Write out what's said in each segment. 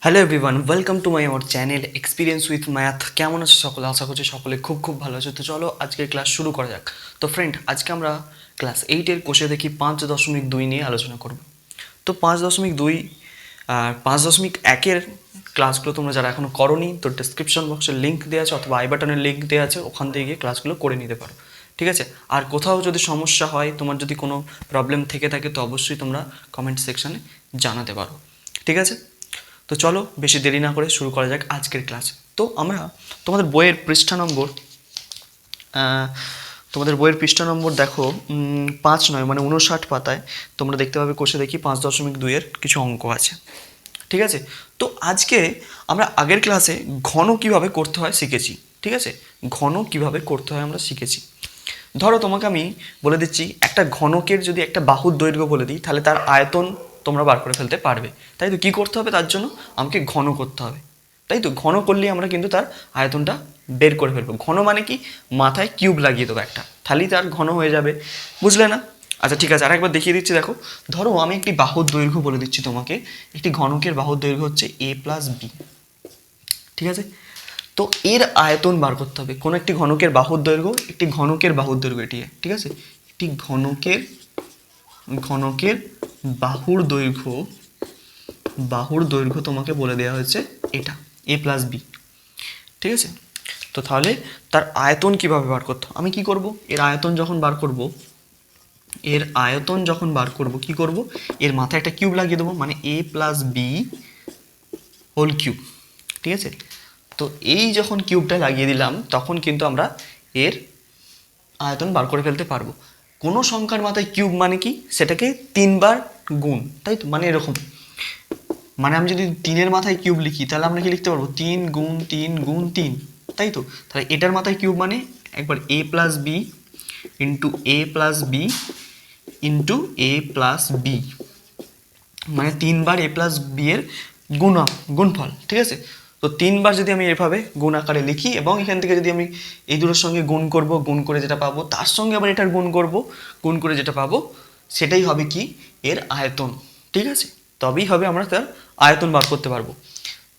Hello everyone, welcome to my our channel experience with math. কেমন আছে সকলে? আশা করছি সকলে খুব খুব ভালো আছে। তো চলো আজকের ক্লাস শুরু করা যাক। তো ফ্রেন্ড, আজকে আমরা ক্লাস 8-এর কোষে দেখি 5.2 নিয়ে আলোচনা করব। তো 5.2 আর 5.1-এর ক্লাসগুলো তোমরা যারা এখনও করোনি, তো ডিসক্রিপশন বক্সের লিঙ্ক দেওয়া আছে অথবা আই বাটনের লিঙ্ক দেওয়া আছে, ওখান থেকে গিয়ে ক্লাসগুলো করে নিতে পারো। ঠিক আছে? আর কোথাও যদি সমস্যা হয়, তোমার যদি কোনো প্রবলেম থেকে থাকে, তো অবশ্যই তোমরা কমেন্ট সেকশানে জানাতে পারো। ঠিক আছে? তো চলো বেশি দেরি না করে শুরু করা যাক আজকের ক্লাস। তো আমরা তোমাদের বইয়ের পৃষ্ঠা নম্বর দেখো 5 নয় মানে 59 পাতায় তোমরা দেখতে পাবে কোষে দেখি 5.2-এর কিছু অঙ্ক আছে। ঠিক আছে? তো আজকে আমরা আগের ক্লাসে ঘন কিভাবে করতে হয় শিখেছি। ঠিক আছে? ঘন কিভাবে করতে হয় আমরা শিখেছি। ধরো তোমাকে আমি বলে দিচ্ছি, একটা ঘনকের যদি একটা বাহুর দৈর্ঘ্য বলে দিই, তাহলে তার আয়তন তোমরা বার করে ফেলতে পারবে। তাই তো? কী করতে হবে তার জন্য? আমাকে ঘন করতে হবে। তাই তো? ঘন করলেই আমরা কিন্তু তার আয়তনটা বের করে ফেলবো। ঘন মানে কি? মাথায় কিউব লাগিয়ে দেবো একটা, তাহলেই তার ঘন হয়ে যাবে। বুঝলে না? আচ্ছা ঠিক আছে, আরেকবার দেখিয়ে দিচ্ছি। দেখো, ধরো আমি একটি বাহুর দৈর্ঘ্য বলে দিচ্ছি তোমাকে। একটি ঘনকের বাহুর দৈর্ঘ্য হচ্ছে a+b। ঠিক আছে? তো এর আয়তন বার করতে হবে। কোনো একটি ঘনকের বাহুর দৈর্ঘ্য, একটি ঘনকের বাহুর দৈর্ঘ্য এটি। ঠিক আছে? একটি ঘনকের বাহুর দৈর্ঘ্য তোমাকে বলে দেওয়া হয়েছে এটা a+b। ঠিক আছে? তো তাহলে তার আয়তন কিভাবে বার করতে? আমি কি করব? এর আয়তন যখন বার করব কি করব? এর মাথায় একটা কিউব লাগিয়ে দেবো, মানে a+b হোল কিউব। ঠিক আছে? তো এই যখন কিউবটা লাগিয়ে দিলাম, তখন কিন্তু আমরা এর আয়তন বার করে ফেলতে পারবো। কোনো সংখ্যার মাথায় কিউব মানে কি? সেটাকে 3বার গুণ, তাই তো? মানে এরকম, মানে আমি যদি 3-এর মাথায় কিউব লিখি, তাহলে আমরা কি লিখতে পারবো? 3 গুণ 3 গুণ 3, তাই তো? তাহলে এটার মাথায় কিউব মানে একবার a+b into a+b into a+b, মানে 3বার a+b এর গুণফল। ঠিক আছে? তো 3বার যদি আমি এভাবে গুণ আকারে লিখি, এবং এখান থেকে যদি আমি এই দুটোর সঙ্গে গুণ করব, গুণ করে যেটা পাবো তার সঙ্গে আবার এটার গুণ করব, গুণ করে যেটা পাবো সেটাই হবে কি? এর আয়তন। ঠিক আছে? তবেই হবে আমরা তার আয়তন বার করতে পারবো।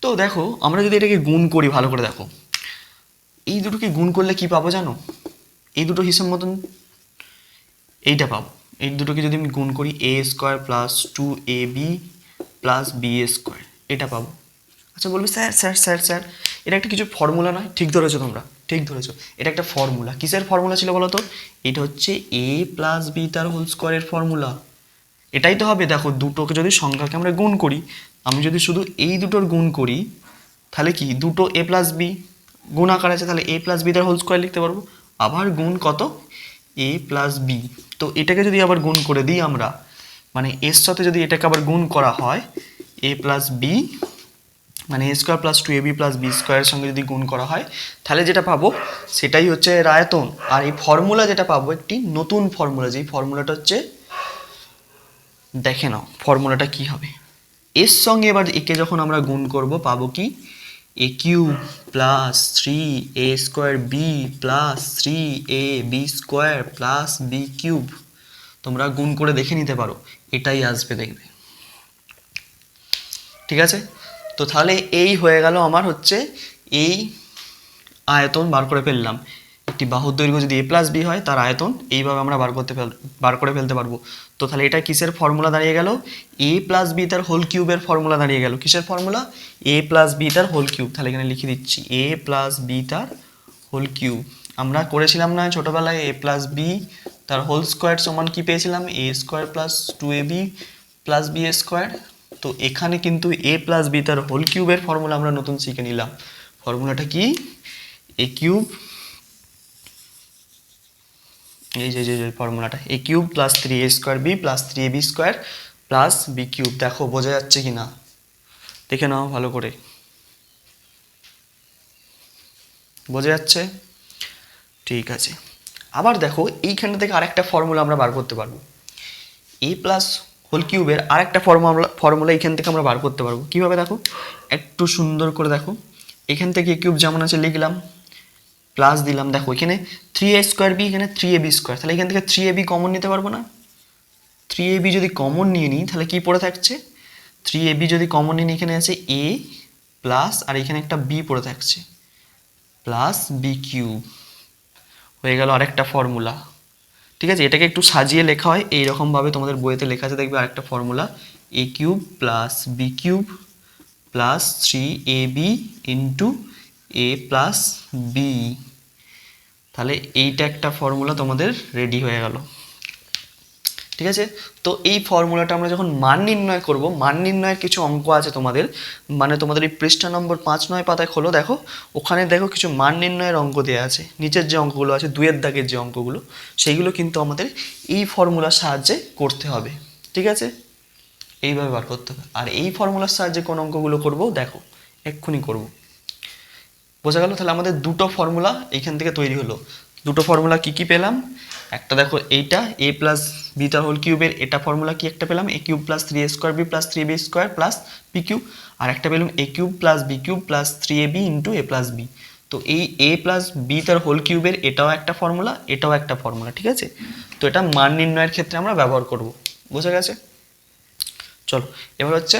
তো দেখো, আমরা যদি এটাকে গুণ করি, ভালো করে দেখো, এই দুটোকে গুণ করলে কি পাবো জানো? এই দুটো হিসাব মতন এইটা পাবো। এই দুটোকে যদি আমি গুণ করি, a² + 2ab + b², এটা পাবো। আচ্ছা বলবে, স্যার স্যার স্যার স্যার এটা একটা কিছু ফর্মুলা নয়? ঠিক ধরেছো তোমরা, ঠিক ধরেছো। এটা একটা ফর্মুলা। কিসের ফর্মুলা ছিল বলো তো? এটা হচ্ছে a+b তার হোল স্কোয়ারের ফর্মুলা। এটাই তো হবে। দেখো, দুটোকে যদি সংখ্যাকে আমরা গুণ করি, আমি যদি শুধু এই দুটোর গুণ করি, তাহলে কি? দুটো a+b গুণ আকার আছে, তাহলে a+b তার হোল স্কোয়ার লিখতে পারবো। আবার গুণ কত? a+b। তো এটাকে যদি আবার গুণ করে দিই আমরা, মানে এর সাথে যদি এটাকে আবার গুণ করা হয়, a+b মানে a² + 2ab + b² এর সঙ্গে যদি গুণ করা হয়, তাহলে যেটা পাবো সেটাই হচ্ছে এর আয়তন। আর এই ফর্মুলা যেটা পাবো, একটি নতুন ফর্মুলা, যেই ফর্মুলাটা হচ্ছে, দেখে নাও ফর্মুলাটা কি হবে। এর সঙ্গে এবার একে যখন আমরা গুণ করব, পাবো কি? a³ + 3a² b + 3ab² + b³ তোমরা গুণ করে দেখে নিতে পারো, এটাই আসবে, দেখবে। ঠিক আছে? তো তাহলে এই হয়ে গেল আমার হচ্ছে এই আয়তন বার করে ফেললাম। একটি বাহুর দৈর্ঘ্য যদি a+b হয়, তার আয়তন এইভাবে আমরা বার করে ফেলতে পারবো। তো তাহলে এটা কিসের ফর্মুলা দাঁড়িয়ে গেল? a+b তার হোল কিউবের ফর্মুলা দাঁড়িয়ে গেল। কিসের ফর্মুলা? a+b তার হোল কিউব। তাহলে এখানে লিখে দিচ্ছি a+b তার হোল কিউব। আমরা করেছিলাম না ছোটবেলায়, a+b তার হোল স্কোয়ার সমান কি পেয়েছিলাম? a² + 2ab + b²। তো এখানে কিন্তু a+b তার হোল কিউবের ফর্মুলা আমরা নতুন শিখে নিলাম। ফর্মুলাটা কি? a³ এই যে ফর্মুলাটা a³ + 3a²b + 3ab² + b³ দেখো বোঝা যাচ্ছে কি না? দেখে নাও ভালো করে। বোঝা যাচ্ছে? ঠিক আছে। আবার দেখো, এইখান থেকে আরেকটা ফর্মুলা আমরা বার করতে পারবো। a+ হোল কিউবের আরেকটা ফর্মুলা এইখান থেকে আমরা বার করতে পারবো। কিভাবে দেখো, একটু সুন্দর করে দেখো। এখান থেকে a³ যেমন আছে লিখলাম, প্লাস দিলাম। দেখো এখানে 3a²b, এখানে 3ab², তাহলে এখান থেকে 3ab কমন নিতে পারবো না? 3ab যদি কমন নিয়ে নিই, তাহলে কি পড়ে থাকছে? 3ab যদি কমন নিন এখানে আছে a প্লাস আর এখানে একটা b পড়ে থাকছে প্লাস বি কিউব হয়ে গেল আরেকটা ফর্মুলা। ঠিক আছে, এটাকে একটু সাজিয়ে লেখা হয় এইরকমভাবে, তোমাদের বইয়েতে লেখা আছে দেখবে আরেকটা formula a cube plus B cube plus 3ab into a plus B. তাহলে এইটা একটা ফর্মুলা তোমাদের রেডি হয়ে গেল। ঠিক আছে, তো এই ফর্মুলাটা আমরা যখন মান নির্ণয় করব, মান নির্ণয়ের কিছু অঙ্ক আছে তোমাদের, মানে তোমাদের এই পৃষ্ঠা নম্বর 5-9 পাতায় খোলো, দেখো ওখানে দেখো কিছু মান নির্ণয়ের অঙ্ক দেওয়া আছে। নিচের যে অঙ্কগুলো আছে 2-এর দাগের যে অঙ্কগুলো, সেইগুলো কিন্তু আমাদের এই ফর্মুলার সাহায্যে করতে হবে। ঠিক আছে, এইভাবে বার করতে হবে। আর এই ফর্মুলার সাহায্যে কোন অঙ্কগুলো করব দেখো, এক্ষুনি করব। বোঝা গেল? তাহলে আমাদের দুটো ফর্মুলা এইখান থেকে তৈরি হলো। দুটো ফর্মুলা কি কি পেলাম? একটা দেখো এইটা a প্লাস বি তার হোল কিউবের এটা ফর্মুলা কি একটা পেলাম a cube plus 3a square B plus 3b square plus B cube, আর একটা পেলাম a cube plus B cube plus 3ab into a plus B. তো এই a প্লাস বি তার হোল কিউবের এটাও একটা ফর্মুলা, এটাও একটা ফর্মুলা। ঠিক আছে, তো এটা মান নির্ণয়ের ক্ষেত্রে আমরা ব্যবহার করব। বোঝা গেছে? চলো এবার হচ্ছে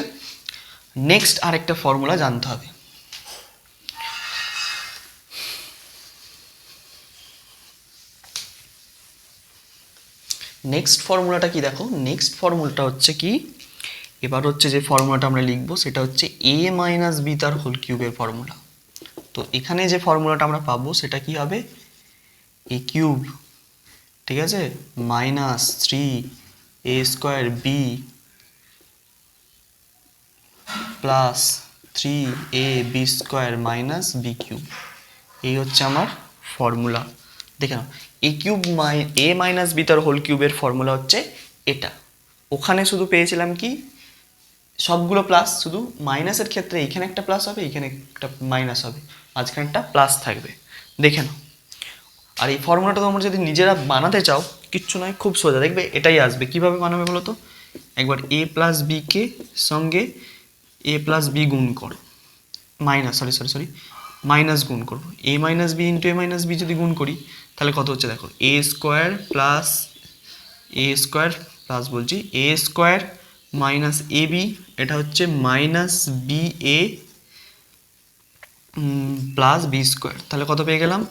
নেক্সট আরেকটা ফর্মুলা জানতে হবে। নেক্সট ফর্মুলাটা কি দেখো, নেক্সট ফর্মুলাটা হচ্ছে কি, এবার হচ্ছে যে ফর্মুলাটা আমরা লিখবো সেটা হচ্ছে a মাইনাস বি তার হোল কিউবের ফর্মুলা। তো এখানে যে ফর্মুলাটা আমরা পাবো সেটা কি হবে, a কিউব, ঠিক আছে, minus 3a square B plus 3ab square minus B cube, এই হচ্ছে আমার ফর্মুলা। দেখে নাও, A cube A minus B তার হোল কিউবের ফর্মুলা হচ্ছে এটা। ওখানে শুধু পেয়েছিলাম কি সবগুলো প্লাস, শুধু মাইনাসের ক্ষেত্রে এইখানে একটা প্লাস হবে, এইখানে একটা মাইনাস হবে, মাঝখানে একটা প্লাস থাকবে। দেখে নাও। আর এই ফর্মুলাটা তোমরা যদি নিজেরা বানাতে চাও কিচ্ছু নয়, খুব সোজা, দেখবে এটাই আসবে। কিভাবে বানাবে বলো তো, একবার এ প্লাস বিকে সঙ্গে এ প্লাস বি গুণ করো, মাইনাস সরি মাইনাস গুণ করবো, A minus B into A minus B যদি গুণ করি তাহলে কত হচ্ছে দেখো, A square plus A square minus A B, এটা হচ্ছে minus B A plus B square. তাহলে কত পেয়ে গেলাম,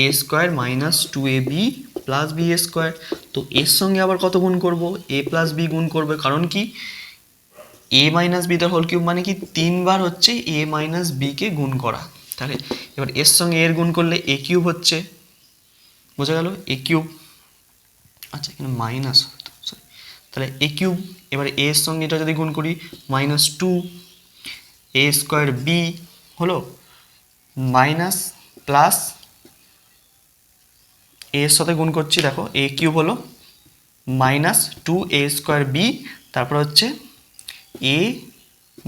A square minus 2ab plus B square. তো এর সঙ্গে আবার কত গুণ করব, এ প্লাস বি গুণ করবে, কারণ কি এ মাইনাস বি তার হোল কিউব মানে কি 3বার হচ্ছে এ মাইনাস বিকে গুণ করা। তাহলে এবার এর সঙ্গে এর গুণ করলে এ কিউব হচ্ছে, বোঝা গেল, এ কিউব। আচ্ছা এখানে মাইনাস, সরি, তাহলে এ কিউব। এবার এর সঙ্গে এটা যদি গুণ করি মাইনাস 2a স্কোয়ার বি হলো মাইনাস প্লাস এর সাথে গুণ করছি, দেখো এ কিউব হলো মাইনাস 2a স্কোয়ার বি, তারপর হচ্ছে এ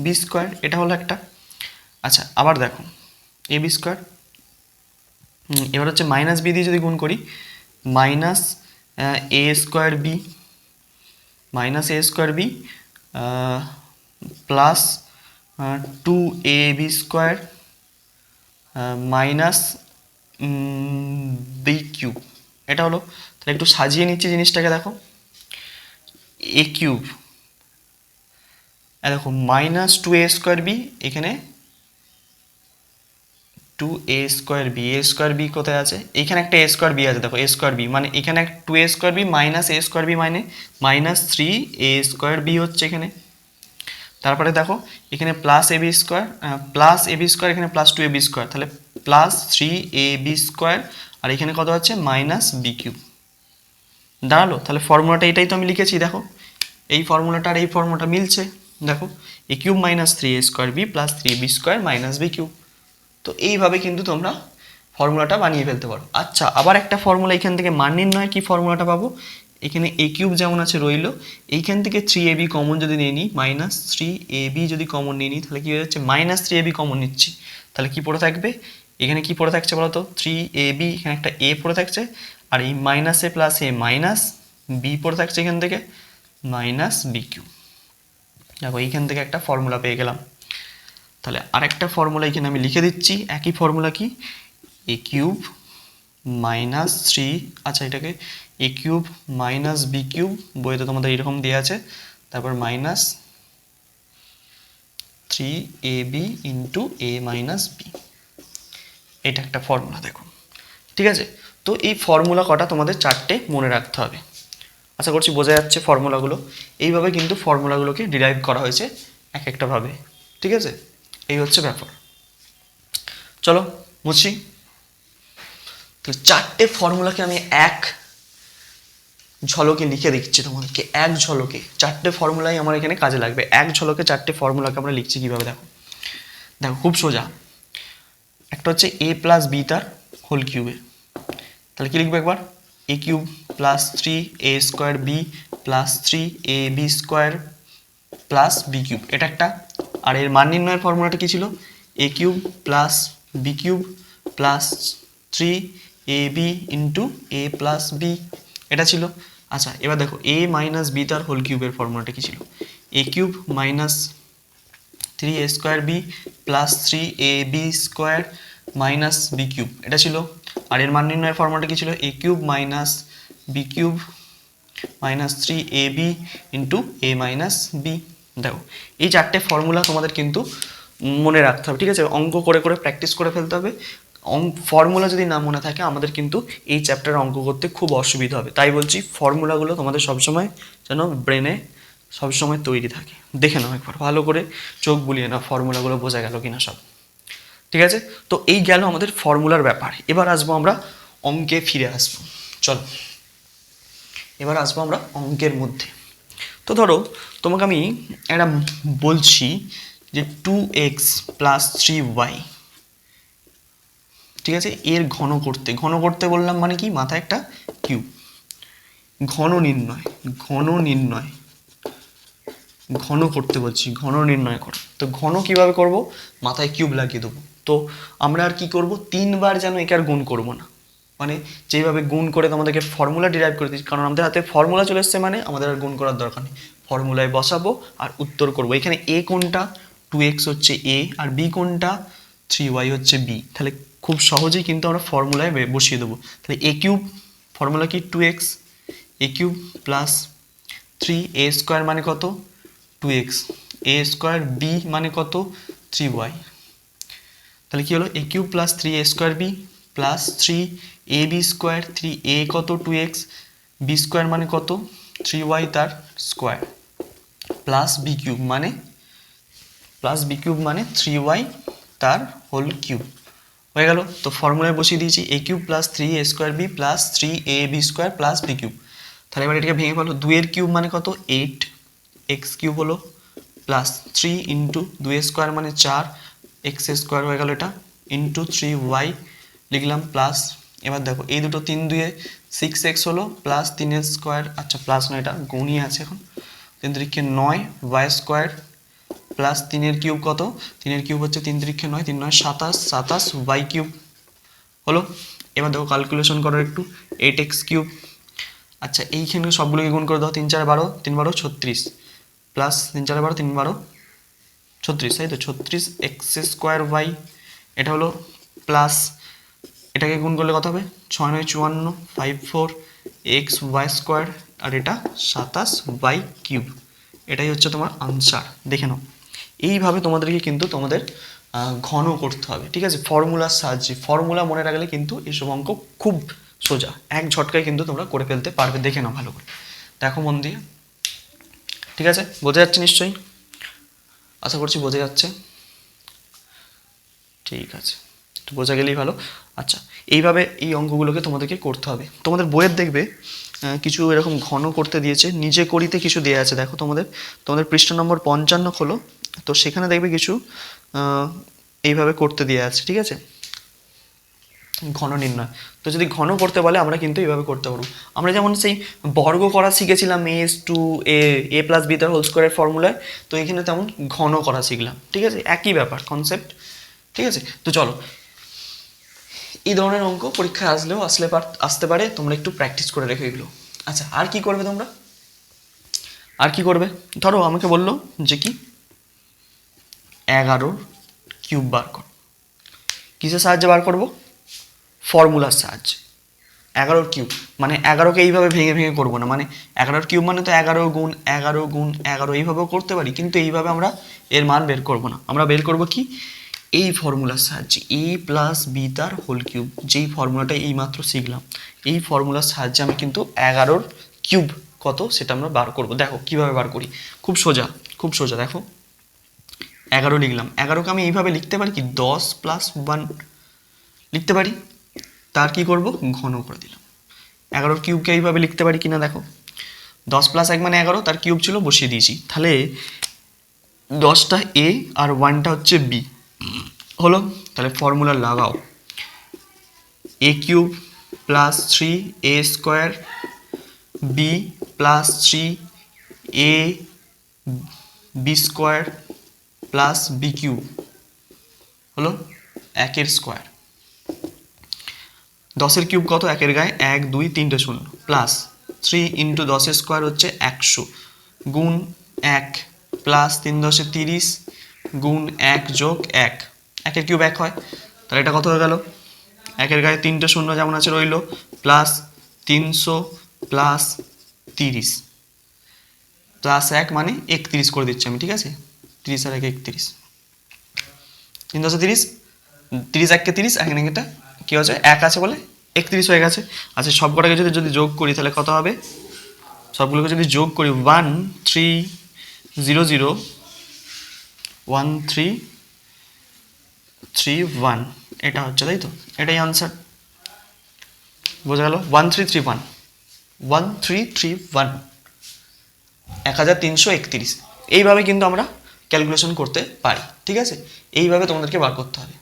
বি স্কোয়ার, এটা হলো একটা। আচ্ছা আবার দেখো এ বি স্কোয়ার, এবার হচ্ছে মাইনাস বি দিয়ে যদি গুণ করি minus A square B, minus A square B plus 2ab square minus B cube, এটা হলো। তাহলে একটু সাজিয়ে নিচ্ছি জিনিসটাকে, দেখো এ কিউব, দেখো মাইনাস 2a স্কোয়ার বি, এখানে 2a square B, A square B কোথায় আছে, এখানে একটা এ স্কোয়ার বি আছে, দেখো এ স্কোয়ার বি মানে এখানে 2a square B minus A square B মানে মাইনাস 3a স্কোয়ার বি হচ্ছে এখানে। তারপরে দেখো এখানে প্লাস এ বি স্কোয়ার, প্লাস এ বি স্কোয়ার, এখানে প্লাস 2ab স্কোয়ার, তাহলে প্লাস 3ab স্কোয়ার, আর এখানে কত হচ্ছে মাইনাস বি কিউব দাঁড়ালো। তাহলে ফর্মুলাটা এটাই তো আমি লিখেছি, দেখো এই ফর্মুলাটা আর এই ফর্মুলাটা মিলছে, দেখো A cube minus 3a square B plus 3ab square minus B cube. তো এইভাবে কিন্তু তোমরা ফর্মুলাটা বানিয়ে ফেলতে পারো। আচ্ছা আবার একটা ফর্মুলা এখান থেকে মান নির্ণয় কি ফর্মুলাটা পাবো, এখানে এ কিউব যেমন আছে রইলো, এইখান থেকে 3ab কমন যদি নিয়ে নিই, মাইনাস 3ab যদি কমন নিয়ে নিই তাহলে কি হয়ে যাচ্ছে, মাইনাস 3ab কমন নিচ্ছি, তাহলে কি পড়ে থাকবে, এখানে কি পড়ে থাকছে বলো তো 3ab, এখানে একটা a পড়ে থাকছে, আর এই মাইনাস এ প্লাস এ মাইনাস বি পড়ে থাকছে এখান থেকে মাইনাস বি কিউব। দেখো এইখান থেকে একটা ফর্মুলা পেয়ে গেলাম। তাহলে আরেকটা ফর্মুলা এখানে আমি লিখে দিচ্ছি, একই ফর্মুলা কি, এ কিউব মাইনাস 3, আচ্ছা এটাকে A cube minus B cube, বইতে তোমাদের এরকম দেওয়া আছে, তারপর minus 3ab into a minus B, এটা একটা ফর্মুলা দেখুন। ঠিক আছে, তো এই ফর্মুলা কটা তোমাদের চারটে মনে রাখতে হবে। আশা করছি বোঝা যাচ্ছে ফর্মুলাগুলো। এইভাবে কিন্তু ফর্মুলাগুলোকে ডিরাইভ করা হয়েছে এক একটা ভাবে। ঠিক আছে, এই হচ্ছে ব্যাপার। চলো মুছি। তো চারটে ফর্মুলাকে আমি এক ঝলকে লিখে দিচ্ছি তোমাদেরকে, এক ঝলকে চারটে ফর্মুলাই আমার এখানে কাজে লাগবে। এক ঝলকে চারটে ফর্মুলাকে আমরা লিখছি কীভাবে, দেখো দেখো খুব সোজা। একটা হচ্ছে a প্লাস বি তার হোল কিউবে, তাহলে কি লিখবো একবার, A cube plus 3a square B plus 3ab square plus B cube, এটা একটা। আর এর মান নির্ণয়ের ফর্মুলাটা কী ছিল, A cube plus B cube plus 3ab into A plus B, এটা ছিল। আচ্ছা এবার দেখো এ মাইনাস বি তার হোল কিউবের ফর্মুলাটা কী ছিল, A cube minus 3a square B plus 3ab square minus B cube, এটা ছিল। আর এর মান নির্ণয়ের ফর্মুলাটা কী ছিল, A cube minus B cube minus 3ab into A minus B. দেখো এই চারটে ফর্মুলা তোমাদের কিন্তু মনে রাখতে হবে। ঠিক আছে, অঙ্ক করে করে প্র্যাকটিস করে ফেলতে হবে। ফর্মুলা যদি না মনে থাকে আমাদের কিন্তু এই চ্যাপ্টারে অঙ্ক করতে খুব অসুবিধা হবে। তাই বলছি ফর্মুলাগুলো তোমাদের সবসময় যেন ব্রেনে সবসময় তৈরি থাকে। দেখে নাও একবার ভালো করে, চোখ বুলিয়ে নাও ফর্মুলাগুলো বোঝা গেল কিনা সব। ঠিক আছে, তো এই গেল আমাদের ফর্মুলার ব্যাপার। এবার আসবো আমরা অঙ্কে ফিরে আসবো। চলো এবার আসবো আমরা অঙ্কের মধ্যে। তো ধরো তোমাকে আমি একটা বলছি যে 2x প্লাস 3y, ঠিক আছে, এর ঘন করতে, ঘন করতে বললাম মানে কি, মাথায় একটা কিউব, ঘন নির্ণয়, ঘন নির্ণয়, ঘন করতে বলছি, ঘন নির্ণয় করো। তো ঘন কিভাবে করব, মাথায় কিউব লাগিয়ে দেবো। তো আমরা আর কি করব, তিনবার যেন একে আর গুণ করবো না, মানে যেভাবে গুণ করে তোমাদেরকে ফর্মুলা ডিরাইভ করে দিচ্ছি, কারণ আমাদের হাতে ফর্মুলা চলে এসছে মানে আমাদের আর গুণ করার দরকার নেই, ফর্মুলায় বসাবো আর উত্তর করব। এখানে এ কোনটা, 2x হচ্ছে এ, আর বি কোনটা, 3y হচ্ছে বি। তাহলে খুব সহজেই কিন্তু আমরা ফর্মুলায় বসিয়ে দেবো। তাহলে এ কিউব, ফর্মুলা কি 2x, এ কিউব প্লাস 3a স্কোয়ার মানে কত 2x, এ স্কোয়ার বি মানে কত 3y। তাহলে কি হলো, A cube plus 3a square B plus 3ab square, 3a কত 2x, বি স্কোয়ার মানে কত 3y তার স্কোয়ার, প্লাস বি কিউব মানে, প্লাস বি কিউব মানে 3y তার হোল কিউব। হয়ে গেল। তো ফর্মুলায় বসিয়ে দিয়েছি A cube plus 3a square B plus 3ab square plus B cube. তাহলে এবার এটাকে ভেঙে ফেলো, 2 কিউব মানে কত 8, এক্স কিউব হলো প্লাস 3 ইন্টু 2 স্কোয়ার মানে 4, এক্স স্কোয়ার হয়ে গেল এটা, ইন্টু 3y লিখলাম প্লাস। এবার দেখো এই দুটো 3 2 6x হলো প্লাস 3 স্কোয়ার, আচ্ছা প্লাস নয় এটা গুণই আছে এখন, 3 3 9 y স্কোয়ার প্লাস 3 কিউব কত, 3 কিউব হচ্ছে 3 3 9, 3 9 27, 27 y কিউব হলো। এবার দেখো ক্যালকুলেশন করো একটু, 8x কিউব, আচ্ছা এইখানে সবগুলোকে গুণ করে দাও, 3 4 12, 3 12 36 প্লাস 3 4 12, 3 12 36, তাই তো 36 এক্স স্কোয়ার ওয়াই, এটা হলো প্লাস, এটাকে গুণ করলে কত হবে 6 9 54, 5 4 এক্স ওয়াই স্কোয়ার, আর এটা 27 ওয়াই কিউব। এটাই হচ্ছে তোমার আনসার। দেখে নাও এইভাবে তোমাদেরকে কিন্তু তোমাদের ঘন করতে হবে। ঠিক আছে, ফর্মুলার সাহায্যে, ফর্মুলা মনে রাখলে কিন্তু এসব অঙ্ক খুব সোজা, এক ঝটকায় কিন্তু তোমরা করে ফেলতে পারবে। দেখে নাও ভালো করে, দেখো মন দিয়ে। ঠিক আছে, বোঝা যাচ্ছে নিশ্চয়ই, আশা করছি বোঝা যাচ্ছে। ঠিক আছে, একটু বোঝা গেলেই ভালো। আচ্ছা এইভাবে এই অঙ্কগুলোকে তোমাদেরকে করতে হবে। তোমাদের বইয়ের দেখবে কিছু এরকম ঘন করতে দিয়েছে, নিজে করিতে কিছু দেওয়া আছে। দেখো তোমাদের তোমাদের পৃষ্ঠা নম্বর 55 খোলো, তো সেখানে দেখবে কিছু এইভাবে করতে দেওয়া আছে। ঠিক আছে, ঘন নির্ণয়। তো যদি ঘন করতে বলে আমরা কিন্তু এইভাবে করতে পারবো। আমরা যেমন সেই বর্গ করা শিখেছিলাম এস টু এ প্লাস বি তার হোল স্কোয়ারের ফর্মুলায়, তো এখানে তেমন ঘন করা শিখলাম। ঠিক আছে, একই ব্যাপার কনসেপ্ট। ঠিক আছে, তো চলো এই ধরনের অঙ্ক পরীক্ষায় আসতে পারে, তোমরা একটু প্র্যাকটিস করে রেখে এগুলো। আচ্ছা আর কি করবে তোমরা, আর কি করবে, ধরো আমাকে বললো যে কি 11 কিউব বার করো, কিসের সাহায্যে বার করবো, ফর্মুলার সাহায্যে। 11 কিউব মানে 11কে এইভাবে ভেঙে ভেঙে করবো না, মানে 11 কিউব মানে তো 11 গুণ 11 গুণ 11 এইভাবেও করতে পারি, কিন্তু এইভাবে আমরা এর মান বের করবো না। আমরা বের করবো কি, এই ফর্মুলার সাহায্যে, a প্লাস বি তার হোল কিউব, যেই ফর্মুলাটা এইমাত্র শিখলাম, এই ফর্মুলার সাহায্যে আমি কিন্তু 11 কিউব কত সেটা আমরা বার করব। দেখো কিভাবে বার করি, খুব সোজা, খুব সোজা। দেখো 11 লিখলাম, 11কে আমি এইভাবে লিখতে পারি কি 10 প্লাস 1 লিখতে পারি, তার কি করব ঘন করে দিলাম। 11 কিউবকে এইভাবে লিখতে পারি কিনা দেখো, 10 প্লাস 1 মানে 11, তার কিউব ছিল বসিয়ে দিয়েছি। তাহলে 10টা এ আর 1টা হচ্ছে বি হলো। তাহলে ফর্মুলা লাগাও, A cube plus 3 A square B plus 3 A B square plus B cube হলো 1 স্কোয়ার। 10 কিউব কত, 1 গায়ে 1 2 3টে শূন্য, প্লাস 3 ইন্টু 10 স্কোয়ার হচ্ছে 100 গুণ 1 প্লাস 3 10 30 গুণ 1 যোগ 1, 1 কিউব 1 হয়, তাহলে এটা কত হয়ে গেল, 1 গায়ে 3টে শূন্য যেমন আছে রইল, প্লাস 300 প্লাস 30 প্লাস 1 মানে 31 করে দিচ্ছি আমি, ঠিক আছে, 30 আর 1 31, 3 10 30, 30 1 কে 30, এখানে এটা কি হচ্ছে 1 আছে বলে 31 হয়ে গেছে। আচ্ছা সব কটাকে যদি যোগ করি তাহলে কত হবে, সবগুলোকে যদি যোগ করি 1 3 0 0 1 3 3 1, এটা হচ্ছে, তাই তো, এটাই আনসার, বোঝা গেল। 1 3 3 1 1 3 3 1 1331, এইভাবে কিন্তু আমরা ক্যালকুলেশন করতে পারি, ঠিক আছে, এইভাবে তোমাদেরকে বার করতে হবে,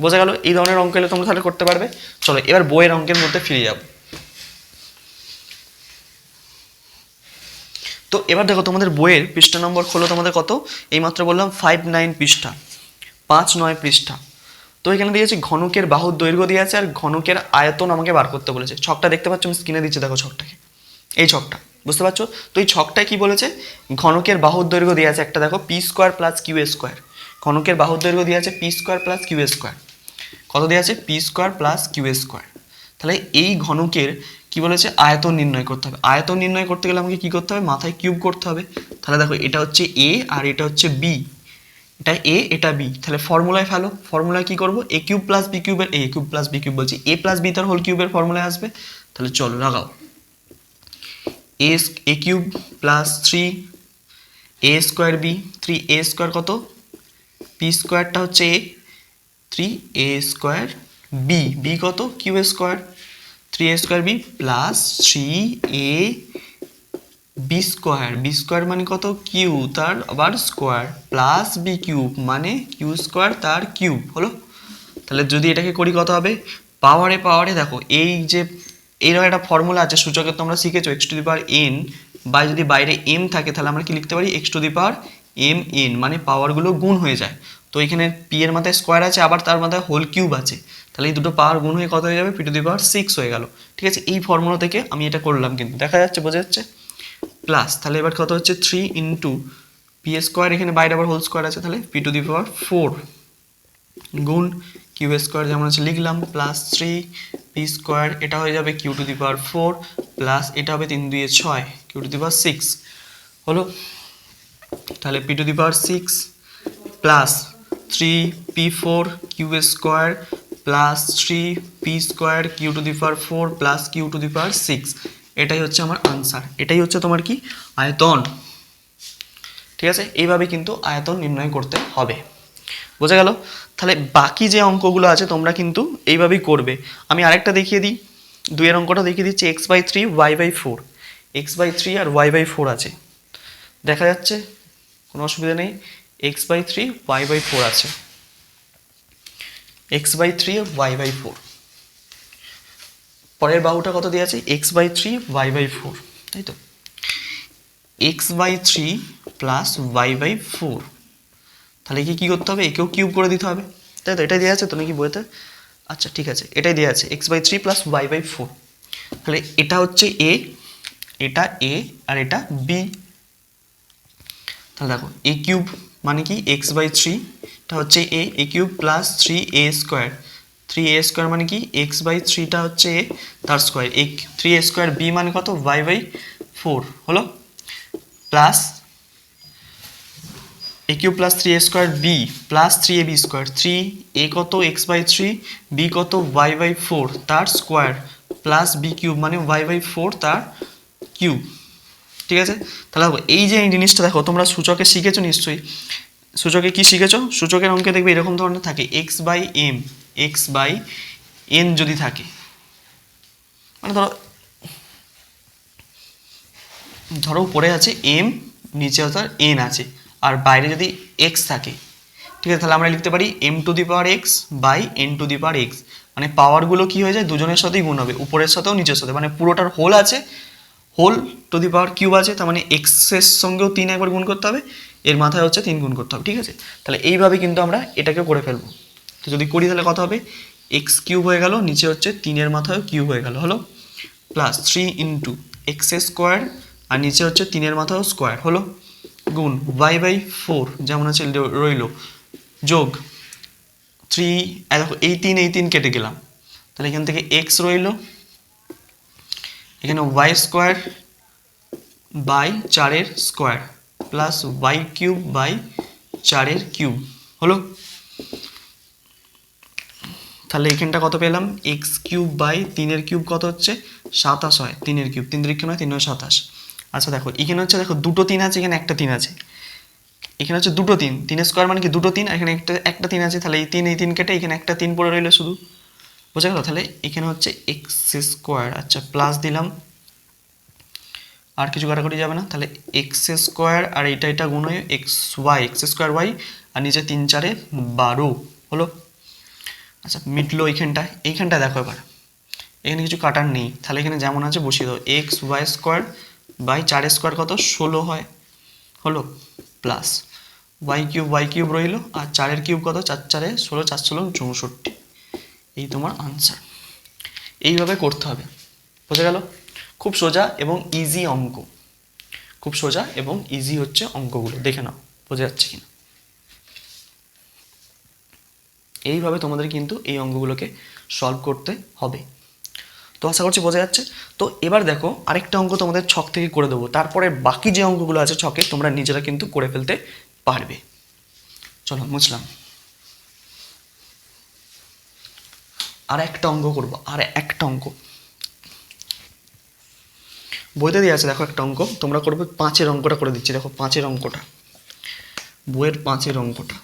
বোঝা গেল। এই ধরনের অঙ্ক এলে তোমরা তাহলে করতে পারবে। চলো এবার বইয়ের অঙ্কের মধ্যে ফিরে যাব। তো এবার দেখো তোমাদের বইয়ের পৃষ্ঠা নম্বর হলো তোমাদের কত, এইমাত্র বললাম 5-9 পৃষ্ঠা, 5-9 পৃষ্ঠা। তো এখানে দিয়েছে ঘনকের বাহুর দৈর্ঘ্য দিয়ে আছে আর ঘনকের আয়তন আমাকে বার করতে বলেছে। ছকটা দেখতে পাচ্ছ, আমি স্ক্রিনে দিচ্ছি, দেখো ছকটাকে, এই ছকটা বুঝতে পারছো তো। এই ছকটায় কি বলেছে, ঘনকের বাহুর দৈর্ঘ্য দিয়ে আছে একটা, দেখো P square plus Q square, ঘনকের বাহুর দৈর্ঘ্য দিয়ে আছে P square plus Q square, কত দিয়ে আছে P square plus Q square. তাহলে এই ঘনকের কি বলেছে আয়তন নির্ণয় করতে হবে। আয়তন নির্ণয় করতে গেলে আমাকে কি করতে হবে, মাথায় কিউব করতে হবে। তাহলে দেখো এটা হচ্ছে এ আর এটা হচ্ছে বি, এটা এ এটা বি, তাহলে ফর্মুলায় ফেলো। ফর্মুলায় কি করবো, এ কিউব প্লাস বি কিউবের, এ কিউব প্লাস বি কিউব বলছি, এ প্লাস বি তার হোল কিউবের ফর্মুলায় আসবে। তাহলে চলো লাগাও, A cube plus 3 A square B, 3 A square কত, পি স্কোয়ারটা হচ্ছে এ, 3 এ স্কোয়ার বি, বি কত Q square, 3 A square B plus 3 A B square, B square মানে কত কিউ তার আবার স্কোয়ার, প্লাস বি কিউব মানে কিউ স্কোয়ার তার কিউব হলো। তাহলে যদি এটাকে করি কত হবে, পাওয়ারে পাওয়ারে দেখো এই যে এইরকম একটা ফর্মুলা আছে সূচকের, তোমরা শিখেছো x to the power N, বা যদি বাইরে এম থাকে তাহলে আমরা কি লিখতে পারি X to the power M N, মানে পাওয়ারগুলো গুণ হয়ে যায়। তো এখানে পি এর মাথায় স্কোয়ার আছে, আবার তার মাথায় হোল কিউব আছে, তাহলে এই দুটো পাওয়ার গুণ হয়ে কত হয়ে যাবে, পি টু দি পাওয়ার 6 হয়ে গেল, ঠিক আছে। এই ফর্মুলা থেকে আমি এটা করলাম, কিন্তু দেখা যাচ্ছে, বোঝা যাচ্ছে, প্লাস তাহলে এবার কত হচ্ছে 3 ইন্টু পি স্কোয়ার, এখানে বাইরে আবার হোল স্কোয়ার আছে, তাহলে পি টু দি পাওয়ার 4 গুণ কিউ স্কোয়ার যেমন আছে লিখলাম, প্লাস 3 পি স্কোয়ার, এটা হয়ে যাবে Q to the power 4, plus এটা হবে 3 2 6 কিউ টু দি পাওয়ার 6 হলো। তাহলে P to the power 6 plus 3 P 4 Q square plus 3 P square Q to the power 4 plus Q to the power 6, এটাই হচ্ছে আমার আনসার, এটাই হচ্ছে তোমার কি আয়তন, ঠিক আছে। এইভাবে কিন্তু আয়তন নির্ণয় করতে হবে, বোঝা গেল। তাহলে বাকি যে অঙ্কগুলো আছে তোমরা কিন্তু এইভাবেই করবে। আমি আরেকটা দেখিয়ে দিই, দুইয়ের অঙ্কটা দেখিয়ে দিচ্ছি, X by 3 Y by 4, X by 3 আর ওয়াই বাই 4 আছে, দেখা যাচ্ছে, কোনো অসুবিধা নেই, এক্স বাই 3 ওয়াই বাই 4 আছে, এক্স বাই 3 ওয়াই বাই 4, পরের বাহুটা কত দিয়ে আছে এক্স বাই 3 ওয়াই বাই 4, তাই তো, X by 3 plus Y by 4, তাহলে কি করতে হবে, একেও কিউব করে দিতে হবে, তাই তো, এটাই দেওয়া আছে তো নাকি বইতে, আচ্ছা ঠিক আছে, এটাই দেওয়া আছে X by 3 plus Y by 4, তাহলে এটা হচ্ছে এ, এটা এ আর এটা বি, তাহলে দেখো এ কিউব মানে কি এক্স বাই 3, এটা হচ্ছে এ cube plus 3 A square, 3a² মানে কি x/3টা হচ্ছে a তার স্কোয়ার, 3a² b মানে কত y/4 হলো, plus a³ plus 3a² b plus 3ab², 3a কত x/3, b কত y/4 তার স্কোয়ার, প্লাস b³ মানে y/4 তার কিউব। ঠিক আছে, তাহলে এই যে এই জিনিসটা দেখো তোমরা সূচকে শিখেছো নিশ্চয়ই। সূচকে কি শিখেছো? সূচকের অঙ্কে দেখবে এরকম ধরনের থাকে x/m, x/n যদি থাকে, মানে ধরো উপরে আছে m, নিচে অর্থাৎ n আছে, আর বাইরে যদি x থাকে, ঠিক আছে, তাহলে আমরা লিখতে পারি m⁴x/n⁴x, মানে পাওয়ারগুলো কি হয়ে যায় দুজনের সাথেই গুণ হবে, উপরের সাথেও নিচের সাথে, মানে পুরোটার হোল আছে, whole to the power cube আছে, তার মানে x এর সঙ্গেও 3 একবার গুণ করতে হবে, এর মাথায় হচ্ছে 3 গুণ করতে হবে। ঠিক আছে, তাহলে এইভাবে কিন্তু আমরা এটাকে করে ফেলবো। তো যদি করি তাহলে কত হবে, x³ হয়ে গেল, নিচে হচ্ছে 3-এর মাথায়ও কিউব হয়ে গেল, হলো, প্লাস 3 ইন্টু x² আর নিচে হচ্ছে 3-এর মাথায়ও স্কোয়ার হলো, গুণ y/4 যেমন আছে রইল, যোগ 3, দেখো এই 3 কেটে গেলাম, তাহলে এখান থেকে x রইল, এখানে y² বাই 4-এর স্কোয়ার প্লাস y³ বাই 4-এর কিউব হলো। তাহলে এখানটা কত পেলাম, x³ বাই 3-এর কিউব কত হচ্ছে 27 হয়, 3-এর কিউব 3 3 নয় 3 9 27। আচ্ছা দেখো এখানে হচ্ছে, দেখো দুটো 3 আছে, এখানে একটা 3 আছে, এখানে হচ্ছে দুটো 3, 3-এর স্কোয়ার মানে কি দুটো 3, আর এখানে একটা 3 আছে, তাহলে এই 3 কেটে এখানে একটা 3 পড়ে রইলো শুধু, বোঝা গেল। তাহলে এখানে হচ্ছে x², আচ্ছা প্লাস দিলাম, আর কিছু কাটাকুটি যাবে না, তাহলে x² আর এটা গুণ হয়ে x²y, আর নিচে 3 4-এ 12 হলো। আচ্ছা মিটলো এইখানটা দেখো এবার, এখানে কিছু কাটার নেই, তাহলে এখানে যেমন আছে বসিয়ে দাও, xy² বাই 4-এর স্কোয়ার কত 16 হয় হলো, প্লাস y³ রইলো, আর 4-এর কিউব কত 4 4-এ 16, 4 16 64, এই তোমার আনসার। এইভাবে করতে হবে, বোঝা গেল? খুব সোজা এবং ইজি অঙ্ক, খুব সোজা এবং ইজি হচ্ছে অঙ্কগুলো, দেখে নাও বোঝা যাচ্ছে কিনা। এইভাবে তোমাদের কিন্তু এই অঙ্কগুলোকে সলভ করতে হবে। তো আশা করছি বোঝা যাচ্ছে। তো এবার দেখো আরেকটা অঙ্ক তোমাদের ছক থেকে করে দেবো, তারপরে বাকি যে অঙ্কগুলো আছে ছকে তোমরা নিজেরা কিন্তু করে ফেলতে পারবে। চলো মুছলাম, আর একটা অঙ্ক করবো, আর একটা অঙ্ক বইতে দিয়ে আছে, দেখো একটা অঙ্ক তোমরা করবে, 5-এর অঙ্কটা করে দিচ্ছি, দেখো 5-এর অঙ্কটা, বইয়ের 5-এর অঙ্কটা,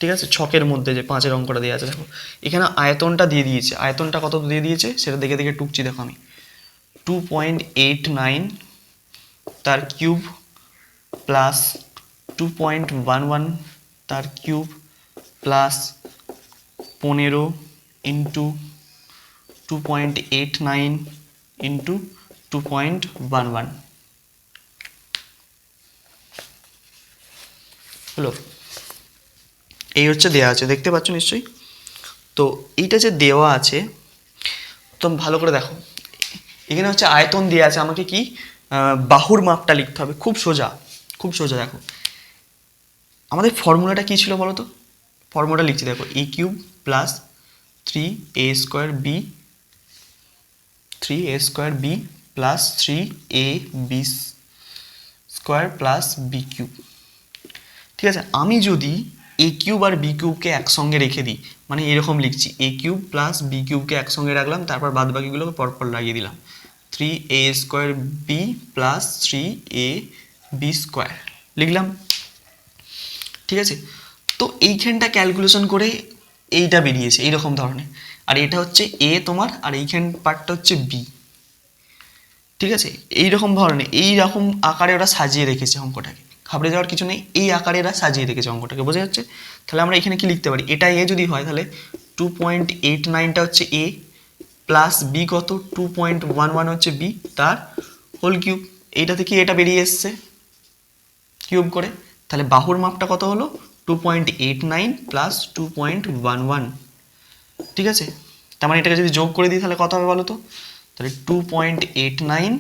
ঠিক আছে, ছকের মধ্যে যে 5-এর অঙ্কটা দিয়ে আছে, দেখো এখানে আয়তনটা দিয়ে দিয়েছে, আয়তনটা কত দিয়ে দিয়েছে সেটা দেখে দেখে টুকছি, দেখো আমি 2.89 তার কিউব প্লাস 2.11 তার কিউব প্লাস 15 ইন্টু 2.89 ইন্টু 2.11 হলো। এই হচ্ছে দেওয়া আছে, দেখতে পাচ্ছ নিশ্চয়ই। তো এইটা যে দেওয়া আছে তো ভালো করে দেখো, এখানে হচ্ছে আয়তন দেওয়া আছে, আমাকে কি বাহুর মাপটা লিখতে হবে, খুব সোজা, খুব সোজা। দেখো আমাদের ফর্মুলাটা কী ছিল বলো তো, ফর্মুলাটা লিখছি দেখো, a³ plus 3a² b plus 3ab² plus b³। ঠিক আছে, আমি যদি a³ আর b³ একসঙ্গে রেখে দিই, মানে এরকম লিখছি, a³ প্লাস b³ একসঙ্গে রাখলাম, তারপর বাদ বাকিগুলোকে পরপর লাগিয়ে দিলাম, 3a² b প্লাস 3ab² লিখলাম। ঠিক আছে, তো এইখানটা ক্যালকুলেশন করে এইটা বেরিয়েছে এইরকম ধরনের, আর এটা হচ্ছে এ তোমার, আর এইখান পার্টটা হচ্ছে বি। ঠিক আছে, এইরকম ধরনের এইরকম আকারে ওরা সাজিয়ে রেখেছে অঙ্কটাকে, ঘাবড়ে যাওয়ার কিছু নেই, এই আকারে এরা সাজিয়ে রেখেছে অঙ্কটাকে, বোঝা যাচ্ছে। তাহলে আমরা এখানে কি লিখতে পারি, এটা এ যদি হয় তাহলে 2.89টা হচ্ছে এ, প্লাস বি কত 2.11 হচ্ছে বি, তার হোল কিউব, এইটা থেকে এটা বেরিয়ে এসছে কিউব করে, তাহলে বাহুর মাপটা কত হলো 2.89 প্লাস 2.11। ঠিক আছে, তার মানে এটাকে যদি যোগ করে দিই তাহলে কত হবে বলো তো, তাহলে 2.89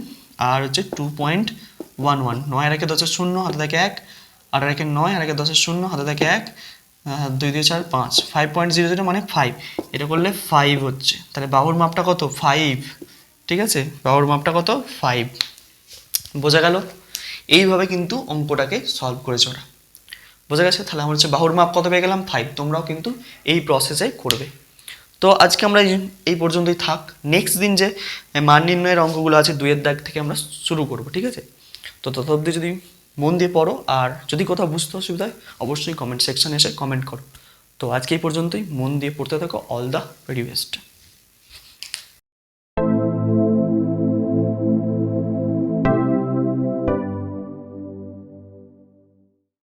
আর হচ্ছে 2.11, 9 আর 10 0 হাতে থাকে 1, 8 আর 9 আর 10 0 হাতে থাকে 1, 2 2 4 5, 5.00 মানে 5, এটা করলে 5 হচ্ছে, তাহলে বাহুর মাপটা কত 5, ঠিক আছে, বাহুর মাপটা কত 5, বোঝা গেল। এইভাবে কিন্তু অঙ্কটাকে সলভ করেছে ওরা, বোঝা গেছে। তাহলে আমার হচ্ছে বাহুর মাপ কত পেয়ে গেলাম 5, তোমরাও কিন্তু এই প্রসেসে করবে। তো আজকে আমরা এই পর্যন্তই থাক, নেক্সট দিন যে মান নির্ণয়ের অঙ্কগুলো আছে 2-এর দাগ থেকে আমরা শুরু করব, ঠিক আছে। তো তত অবধি যদি মন দিয়ে পড়ো, আর যদি কোথাও বুঝতে অসুবিধা হয় অবশ্যই কমেন্ট সেকশানে এসে কমেন্ট করো। তো আজকে এই পর্যন্তই, মন দিয়ে পড়তে থাকো, অল দ্য ভেরি বেস্ট।